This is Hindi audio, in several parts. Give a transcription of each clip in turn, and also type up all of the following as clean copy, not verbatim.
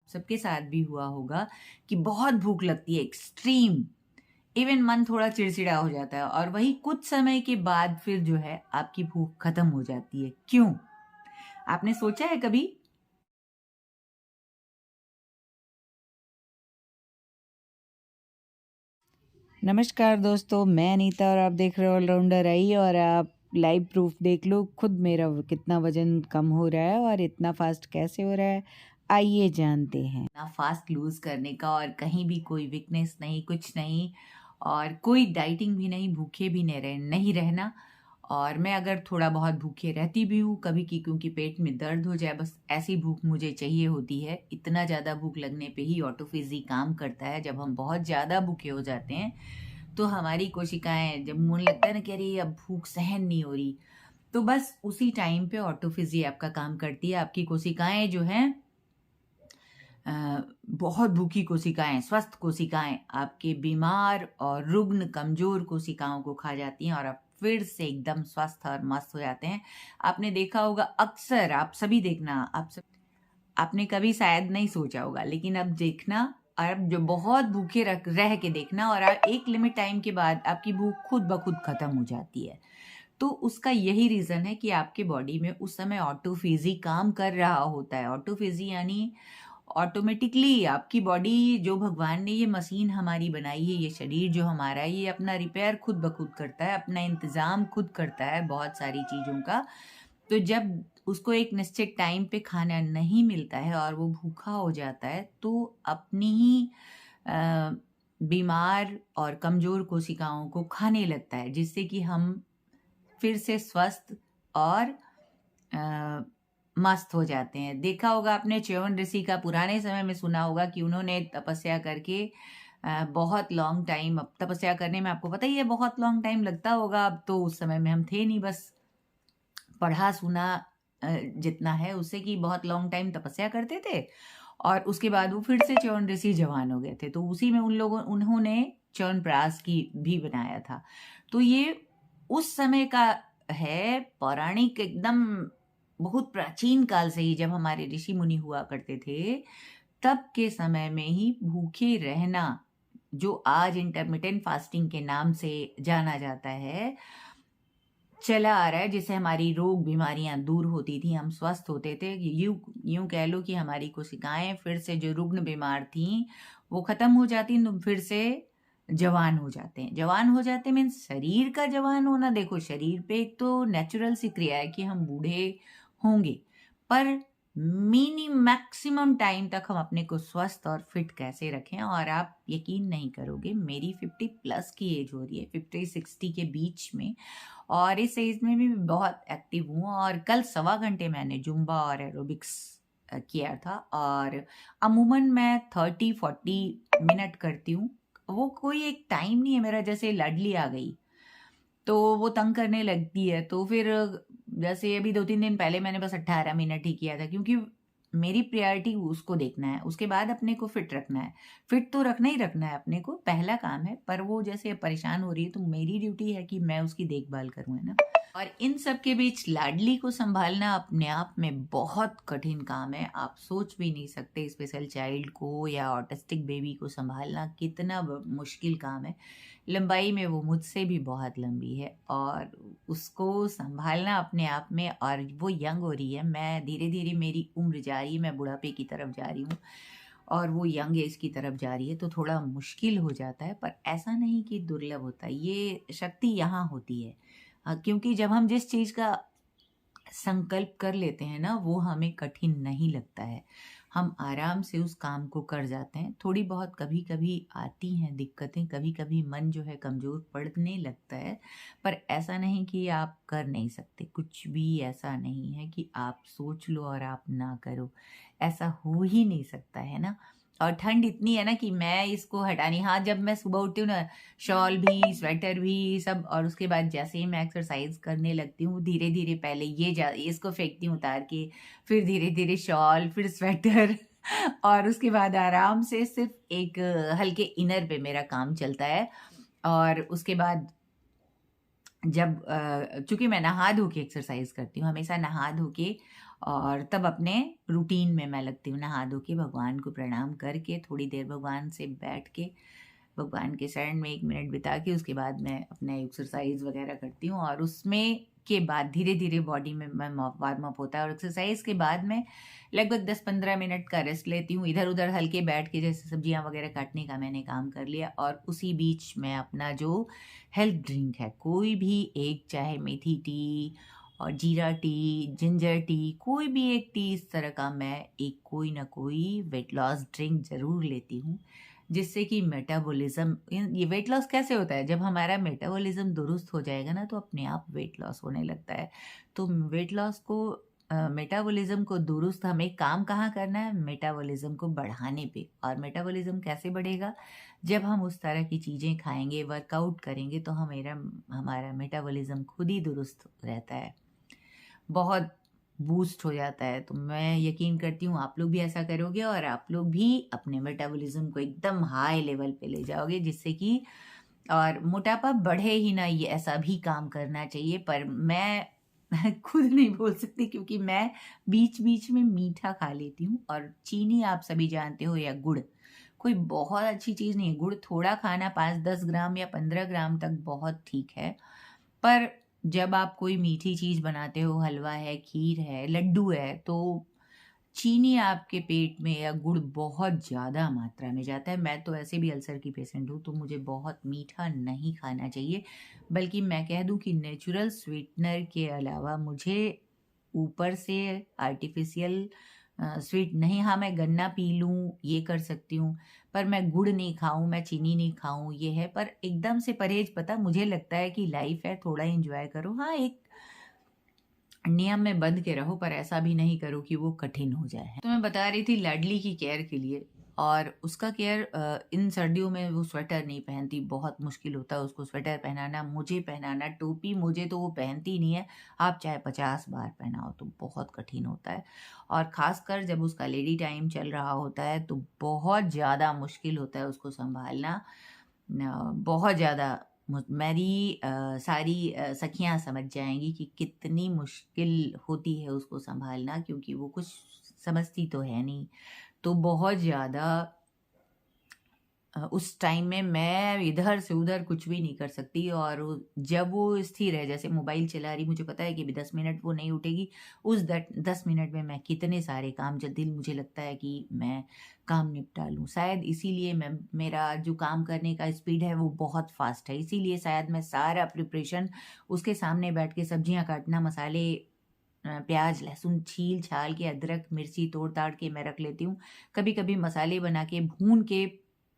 सबके साथ भी हुआ होगा कि बहुत भूख लगती है, एक्सट्रीम, इवन मन थोड़ा चिड़चिड़ा हो जाता है और वही कुछ समय के बाद फिर जो है आपकी भूख खत्म हो जाती है। क्यों? आपने सोचा है कभी? नमस्कार दोस्तों, मैं अनीता और आप देख रहे हो ऑलराउंडर आई। और आप लाइव प्रूफ देख लो खुद, मेरा कितना वजन कम हो रहा है और इतना फास्ट कैसे हो रहा है, आइए जानते हैं। ना फास्ट लूज करने का और कहीं भी कोई वीकनेस नहीं, कुछ नहीं, और कोई डाइटिंग भी नहीं, भूखे भी नहीं रहना। और मैं अगर थोड़ा बहुत भूखे रहती भी हूँ कभी की, क्योंकि पेट में दर्द हो जाए, बस ऐसी भूख मुझे चाहिए होती है। इतना ज़्यादा भूख लगने पे ही ऑटोफेजी काम करता है। जब हम बहुत ज़्यादा भूखे हो जाते हैं तो हमारी कोशिकाएं, जब मुझे लगता है ना कि अरे अब भूख सहन नहीं हो रही, तो बस उसी टाइम पे ऑटोफेजी आपका काम करती है। आपकी कोशिकाएं जो हैं, बहुत भूखी कोशिकाएं, स्वस्थ कोशिकाएं आपके बीमार और रुग्ण कमजोर कोशिकाओं को खा जाती हैं और आप फिर से एकदम स्वस्थ और मस्त हो जाते हैं। आपने देखा होगा, अक्सर आप सभी देखना, आपने कभी शायद नहीं सोचा होगा, लेकिन अब देखना, और अब जो बहुत भूखे रह के देखना, और एक लिमिट टाइम के बाद आपकी भूख खुद ब खुद खत्म हो जाती है। तो उसका यही रीज़न है कि आपके बॉडी में उस समय ऑटोफेजी काम कर रहा होता है। ऑटोफेजी यानी ऑटोमेटिकली आपकी बॉडी, जो भगवान ने ये मशीन हमारी बनाई है, ये शरीर जो हमारा है, ये अपना रिपेयर खुद ब खुद करता है, अपना इंतज़ाम खुद करता है बहुत सारी चीज़ों का। तो जब उसको एक निश्चित टाइम पे खाना नहीं मिलता है और वो भूखा हो जाता है, तो अपनी ही बीमार और कमज़ोर कोशिकाओं को खाने लगता है, जिससे कि हम फिर से स्वस्थ और मस्त हो जाते हैं। देखा होगा आपने च्यवन ऋषि का, पुराने समय में सुना होगा कि उन्होंने तपस्या करके बहुत लॉन्ग टाइम, अब तपस्या करने में आपको पता ही है बहुत लॉन्ग टाइम लगता होगा। अब तो उस समय में हम थे नहीं, बस पढ़ा सुना जितना है उससे, कि बहुत लॉन्ग टाइम तपस्या करते थे और उसके बाद वो फिर से च्यवन ऋषि जवान हो गए थे। तो उसी में उन्होंने च्यवनप्राश की भी बनाया था। तो ये उस समय का है, पौराणिक एकदम, बहुत प्राचीन काल से ही, जब हमारे ऋषि मुनि हुआ करते थे, तब के समय में ही भूखे रहना, जो आज इंटरमिटेंट फास्टिंग के नाम से जाना जाता है, चला आ रहा है। जिससे हमारी रोग बीमारियां दूर होती थी, हम स्वस्थ होते थे। यूं कह लो कि हमारी कोशिकाएं फिर से, जो रुग्ण बीमार थी, वो खत्म हो जाती, तो फिर से जवान हो जाते हैं। जवान हो जाते मीन्स शरीर का जवान होना। देखो, शरीर पे एक तो नेचुरल सी क्रिया है कि हम बूढ़े होंगे, पर मैक्सिमम टाइम तक हम अपने को स्वस्थ और फिट कैसे रखें। और आप यकीन नहीं करोगे, मेरी 50+ की एज हो रही है, 50-60 के बीच में, और इस एज में भी बहुत एक्टिव हूँ। और कल 1.25 घंटे मैंने जुम्बा और एरोबिक्स किया था, और अमूमन मैं 30-40 मिनट करती हूँ। वो कोई एक टाइम नहीं है मेरा, जैसे लाडली आ गई तो वो तंग करने लगती है, तो फिर जैसे अभी 2-3 दिन पहले मैंने बस 18 मिनट ही किया था, क्योंकि मेरी प्रायोरिटी उसको देखना है, उसके बाद अपने को फिट रखना है। फिट तो रखना ही रखना है अपने को, पहला काम है, पर वो जैसे परेशान हो रही है तो मेरी ड्यूटी है कि मैं उसकी देखभाल करूँ, है ना। और इन सब के बीच लाडली को संभालना अपने आप में बहुत कठिन काम है। आप सोच भी नहीं सकते, स्पेशल चाइल्ड को या ऑटिस्टिक बेबी को संभालना कितना मुश्किल काम है। लंबाई में वो मुझसे भी बहुत लंबी है, और उसको संभालना अपने आप में, और वो यंग हो रही है, मैं धीरे धीरे, मेरी उम्र जा रही है, मैं बुढ़ापे की तरफ जा रही हूँ और वो यंग एज की तरफ जा रही है, तो थोड़ा मुश्किल हो जाता है। पर ऐसा नहीं कि दुर्लभ होता है, ये शक्ति यहाँ होती है। क्योंकि जब हम जिस चीज़ का संकल्प कर लेते हैं ना, वो हमें कठिन नहीं लगता है, हम आराम से उस काम को कर जाते हैं। थोड़ी बहुत कभी कभी आती हैं दिक्कतें, कभी कभी मन जो है कमज़ोर पड़ने लगता है, पर ऐसा नहीं कि आप कर नहीं सकते। कुछ भी ऐसा नहीं है कि आप सोच लो और आप ना करो, ऐसा हो ही नहीं सकता, है ना। और ठंड इतनी है ना कि मैं इसको हटानी, हाँ, जब मैं सुबह उठती हूँ ना, शॉल भी, स्वेटर भी, सब, और उसके बाद जैसे ही मैं एक्सरसाइज करने लगती हूँ, धीरे धीरे पहले इसको फेंकती हूँ उतार के, फिर धीरे धीरे शॉल, फिर स्वेटर और उसके बाद आराम से सिर्फ एक हल्के इनर पे मेरा काम चलता है। और उसके बाद जब चूंकि मैं नहा धो के एक्सरसाइज करती हूँ, हमेशा नहा धो के, और तब अपने रूटीन में मैं लगती हूँ, नहा धो के भगवान को प्रणाम करके थोड़ी देर भगवान से बैठ के भगवान के शरण में 1 मिनट बिता के उसके बाद मैं अपना एक्सरसाइज वगैरह करती हूँ, और उसमें के बाद धीरे धीरे बॉडी में मैं वार्म अप होता है, और एक्सरसाइज के बाद मैं लगभग 10-15 मिनट का रेस्ट लेती हूँ, इधर उधर हल्के बैठ के, जैसे सब्जियां वगैरह काटने का मैंने काम कर लिया, और उसी बीच मैं अपना जो हेल्थ ड्रिंक है कोई भी एक, चाहे मेथी टी और जीरा टी, जिंजर टी, कोई भी एक टी, इस तरह का मैं एक कोई ना कोई वेट लॉस ड्रिंक ज़रूर लेती हूँ, जिससे कि मेटाबॉलिज्म, ये वेट लॉस कैसे होता है, जब हमारा मेटाबॉलिज्म दुरुस्त हो जाएगा ना तो अपने आप वेट लॉस होने लगता है। तो वेट लॉस को, मेटाबॉलिज्म को दुरुस्त हमें काम कहाँ करना है, मेटाबॉलिज्म को बढ़ाने पे। और मेटाबॉलिज्म कैसे बढ़ेगा, जब हम उस तरह की चीज़ें खाएंगे, वर्कआउट करेंगे, तो हमारा मेटाबॉलिज्म खुद ही दुरुस्त रहता है, बहुत बूस्ट हो जाता है। तो मैं यकीन करती हूँ आप लोग भी ऐसा करोगे, और आप लोग भी अपने मेटाबॉलिज्म को एकदम हाई लेवल पे ले जाओगे, जिससे कि और मोटापा बढ़े ही ना, ये ऐसा भी काम करना चाहिए। पर मैं खुद नहीं बोल सकती, क्योंकि मैं बीच बीच में मीठा खा लेती हूँ, और चीनी आप सभी जानते हो, या गुड़ कोई बहुत अच्छी चीज़ नहीं है। गुड़ थोड़ा खाना, 5-10 ग्राम या 15 ग्राम तक बहुत ठीक है, पर जब आप कोई मीठी चीज़ बनाते हो, हलवा है, खीर है, लड्डू है, तो चीनी आपके पेट में या गुड़ बहुत ज़्यादा मात्रा में जाता है। मैं तो ऐसे भी अल्सर की पेशेंट हूँ, तो मुझे बहुत मीठा नहीं खाना चाहिए, बल्कि मैं कह दूँ कि नेचुरल स्वीटनर के अलावा मुझे ऊपर से आर्टिफिशियल स्वीट नहीं, हाँ मैं गन्ना पी लूँ ये कर सकती हूँ, पर मैं गुड़ नहीं खाऊँ, मैं चीनी नहीं खाऊँ, ये है। पर एकदम से परहेज, पता मुझे लगता है कि लाइफ है, थोड़ा एंजॉय करो, हाँ एक नियम में बंध के रहो, पर ऐसा भी नहीं करो कि वो कठिन हो जाए। तो मैं बता रही थी लाडली की केयर के लिए, और उसका केयर, इन सर्दियों में वो स्वेटर नहीं पहनती, बहुत मुश्किल होता है उसको स्वेटर पहनाना, मुझे पहनाना, टोपी मुझे तो वो पहनती नहीं है, आप चाहे 50 बार पहनाओ तो बहुत कठिन होता है। और ख़ासकर जब उसका लेडी टाइम चल रहा होता है तो बहुत ज़्यादा मुश्किल होता है उसको संभालना, बहुत ज़्यादा। मेरी सारी सखियाँ समझ जाएंगी कि कितनी मुश्किल होती है उसको संभालना, क्योंकि वो कुछ समझती तो है नहीं, तो बहुत ज़्यादा उस टाइम में मैं इधर से उधर कुछ भी नहीं कर सकती। और जब वो स्थिर है, जैसे मोबाइल चला रही, मुझे पता है कि 10 मिनट वो नहीं उठेगी, उस 10 मिनट में मैं कितने सारे काम, जब दिल मुझे लगता है कि मैं काम निपटा लूँ, शायद इसीलिए मेरा जो काम करने का स्पीड है वो बहुत फास्ट है, इसीलिए शायद मैं सारा प्रिपरेशन उसके सामने बैठ के, सब्जियां काटना, मसाले, प्याज लहसुन छील छाल के, अदरक मिर्ची तोड़ ताड़ के मैं रख लेती हूँ, कभी कभी मसाले बना के भून के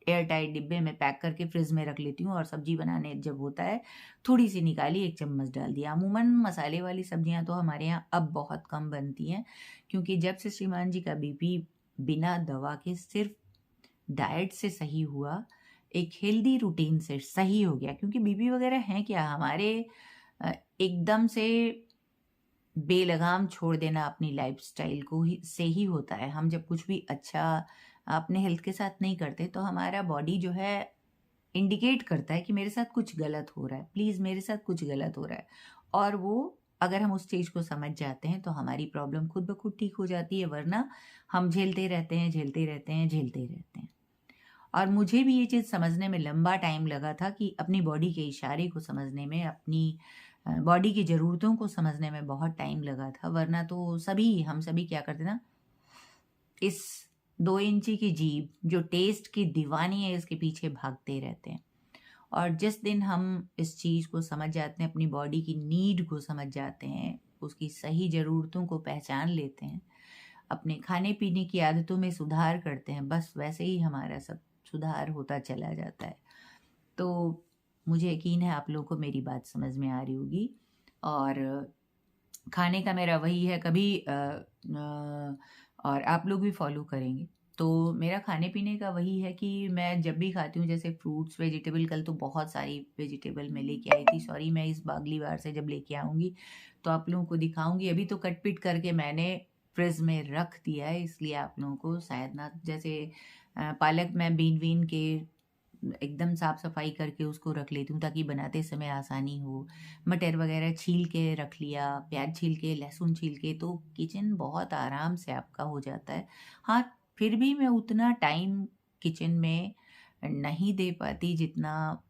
एयर टाइट डिब्बे में पैक करके फ्रिज में रख लेती हूँ, और सब्जी बनाने जब होता है थोड़ी सी निकाली, 1 चम्मच डाल दिया। अमूमन मसाले वाली सब्जियां तो हमारे यहाँ अब बहुत कम बनती हैं, क्योंकि जब से श्रीमान जी का बीपी बिना दवा के सिर्फ डाइट से सही हुआ, एक हेल्दी रूटीन से सही हो गया, क्योंकि बीपी वगैरह है क्या हमारे, एकदम से बेलगाम छोड़ देना अपनी लाइफस्टाइल को ही से ही होता है। हम जब कुछ भी अच्छा अपने हेल्थ के साथ नहीं करते, तो हमारा बॉडी जो है इंडिकेट करता है कि मेरे साथ कुछ गलत हो रहा है, प्लीज़ मेरे साथ कुछ गलत हो रहा है। और वो, अगर हम उस चीज़ को समझ जाते हैं तो हमारी प्रॉब्लम खुद ब खुद ठीक हो जाती है, वरना हम झेलते रहते हैं, झेलते रहते हैं, झेलते रहते हैं। और मुझे भी ये चीज़ समझने में लंबा टाइम लगा था, कि अपनी बॉडी के इशारे को समझने में, अपनी बॉडी की ज़रूरतों को समझने में बहुत टाइम लगा था, वरना तो हम सभी क्या करते ना, इस 2 इंची की जीभ जो टेस्ट की दीवानी है, इसके पीछे भागते रहते हैं। और जिस दिन हम इस चीज़ को समझ जाते हैं, अपनी बॉडी की नीड को समझ जाते हैं, उसकी सही ज़रूरतों को पहचान लेते हैं, अपने खाने पीने की आदतों में सुधार करते हैं, बस वैसे ही हमारा सब सुधार होता चला जाता है। तो मुझे यकीन है आप लोगों को मेरी बात समझ में आ रही होगी। और खाने का मेरा वही है, कभी और आप लोग भी फॉलो करेंगे। तो मेरा खाने पीने का वही है कि मैं जब भी खाती हूँ, जैसे फ्रूट्स, वेजिटेबल, कल तो बहुत सारी वेजिटेबल मैं लेके आई थी, सॉरी, मैं इस अगली बार से जब लेके आऊँगी तो आप लोगों को दिखाऊंगी। अभी तो कट पिट करके मैंने फ्रिज में रख दिया है, इसलिए आप लोगों को शायद ना, जैसे पालक मैं बीन के एकदम साफ सफाई करके उसको रख लेती हूँ ताकि बनाते समय आसानी हो। मटर वगैरह छील के रख लिया, प्याज छील के, लहसुन छील के, तो किचन बहुत आराम से आपका हो जाता है। हाँ, फिर भी मैं उतना टाइम किचन में नहीं दे पाती जितना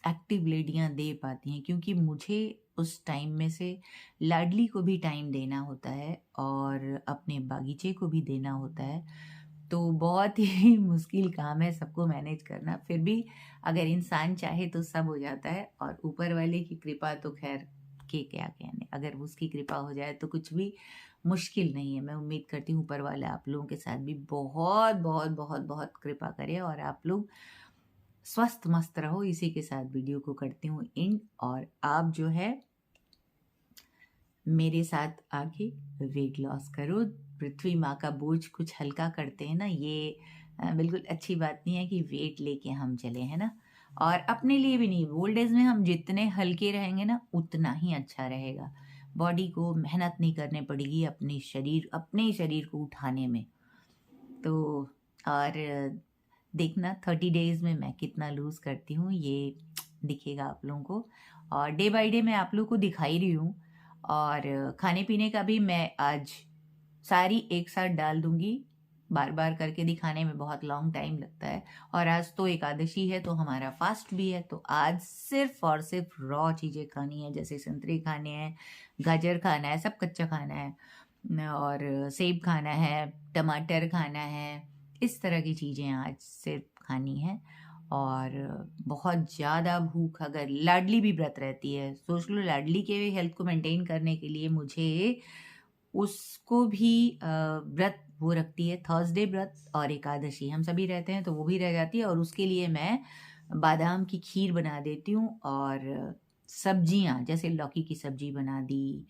एक्टिव लेडियाँ दे पाती हैं, क्योंकि मुझे उस टाइम में से लाडली को भी टाइम देना होता है और अपने बागीचे को भी देना होता है। तो बहुत ही मुश्किल काम है सबको मैनेज करना। फिर भी अगर इंसान चाहे तो सब हो जाता है, और ऊपर वाले की कृपा तो खैर के क्या कहने, अगर उसकी कृपा हो जाए तो कुछ भी मुश्किल नहीं है। मैं उम्मीद करती हूँ ऊपर वाला आप लोगों के साथ भी बहुत बहुत बहुत बहुत कृपा करे और आप लोग स्वस्थ मस्त रहो। इसी के साथ वीडियो को करती हूँ एंड, और आप जो है मेरे साथ आके वेट लॉस करो। पृथ्वी माँ का बोझ कुछ हल्का करते हैं ना, ये बिल्कुल अच्छी बात नहीं है कि वेट लेके हम चले, है ना। और अपने लिए भी नहीं, ओल्ड एज में हम जितने हल्के रहेंगे ना उतना ही अच्छा रहेगा। बॉडी को मेहनत नहीं करने पड़ेगी अपने शरीर को उठाने में। तो और देखना 30 डेज में मैं कितना लूज़ करती हूँ, ये दिखेगा आप लोगों को। और डे बाय डे मैं आप लोगों को दिखाई रही हूँ। और खाने पीने का भी मैं आज सारी एक साथ डाल दूंगी। बार बार करके दिखाने में बहुत लॉन्ग टाइम लगता है, और आज तो एकादशी है तो हमारा फास्ट भी है। तो आज सिर्फ और सिर्फ रॉ चीज़ें खानी है, जैसे संतरे खाने हैं, गाजर खाना है, सब कच्चा खाना है, और सेब खाना है, टमाटर खाना है, इस तरह की चीज़ें आज सिर्फ खानी है। और बहुत ज़्यादा भूख, अगर लाडली भी व्रत रहती है, सोच लो लाडली के हेल्थ को मेंटेन करने के लिए मुझे उसको भी व्रत वो रखती है, थर्सडे व्रत और एकादशी हम सभी रहते हैं तो वो भी रह जाती है, और उसके लिए मैं बादाम की खीर बना देती हूँ। और सब्जियाँ जैसे लौकी की सब्जी बना दी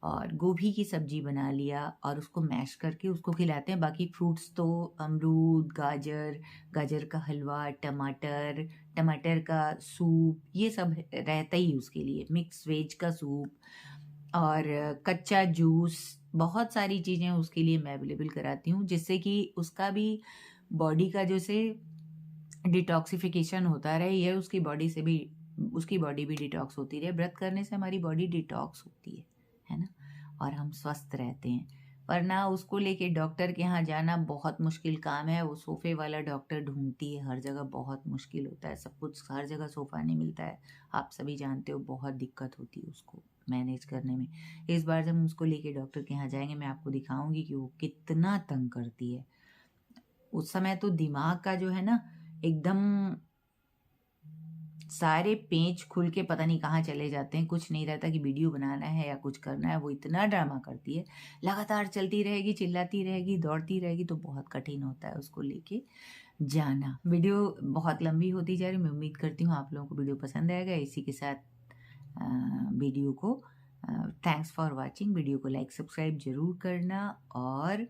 और गोभी की सब्जी बना लिया, और उसको मैश करके उसको खिलाते हैं। बाकी फ्रूट्स तो अमरूद, गाजर का हलवा, टमाटर, टमाटर का सूप, ये सब रहता ही उसके लिए, मिक्स वेज का सूप और कच्चा जूस, बहुत सारी चीज़ें उसके लिए मैं अवेलेबल कराती हूँ, जिससे कि उसका भी बॉडी का जैसे डिटॉक्सिफिकेशन होता रहे, ये उसकी बॉडी से भी, उसकी बॉडी भी डिटॉक्स होती रहे। व्रत करने से हमारी बॉडी डिटॉक्स होती है ना, और हम स्वस्थ रहते हैं। वरना उसको लेके डॉक्टर के यहाँ जाना बहुत मुश्किल काम है। वो सोफे वाला डॉक्टर ढूंढती है हर जगह, बहुत मुश्किल होता है, सब कुछ हर जगह सोफा नहीं मिलता है, आप सभी जानते हो, बहुत दिक्कत होती है उसको मैनेज करने में। इस बार जब हम उसको लेके डॉक्टर के यहाँ जाएंगे, मैं आपको दिखाऊंगी कि वो कितना तंग करती है। उस समय तो दिमाग का जो है ना, एकदम सारे पेच खुल के पता नहीं कहाँ चले जाते हैं, कुछ नहीं रहता कि वीडियो बनाना है या कुछ करना है। वो इतना ड्रामा करती है, लगातार चलती रहेगी, चिल्लाती रहेगी, दौड़ती रहेगी, तो बहुत कठिन होता है उसको लेके जाना। वीडियो बहुत लंबी होती जा रही है, मैं उम्मीद करती हूँ आप लोगों को वीडियो पसंद आएगा। इसी के साथ वीडियो को थैंक्स फॉर वॉचिंग। वीडियो को लाइक सब्सक्राइब जरूर करना और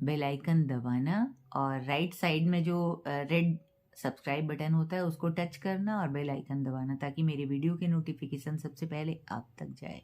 बेल आइकन दबाना, और राइट साइड में जो रेड सब्सक्राइब बटन होता है उसको टच करना और बेल आइकन दबाना, ताकि मेरे वीडियो के नोटिफिकेशन सबसे पहले आप तक जाए।